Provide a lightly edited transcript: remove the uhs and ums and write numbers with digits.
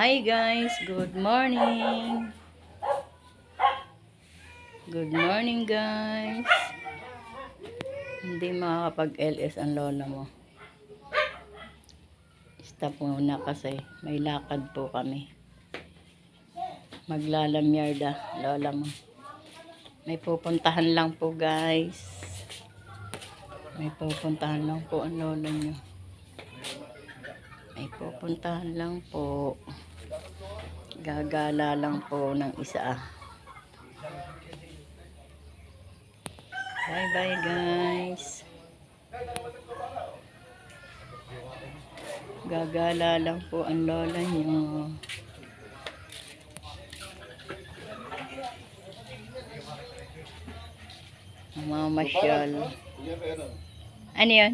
Hi guys, good morning. Good morning guys. Hindi makakapag-LS ang lola mo. Stop muna kasi may lakad po kami. Maglalamyarda lola mo. May pupuntahan lang po guys. May pupuntahan lang po ang lola nyo. May pupuntahan lang po. Gagala lang po ng isa. Bye bye guys. Gagala lang po ang lola nyo. Mamasyal. Ano yun?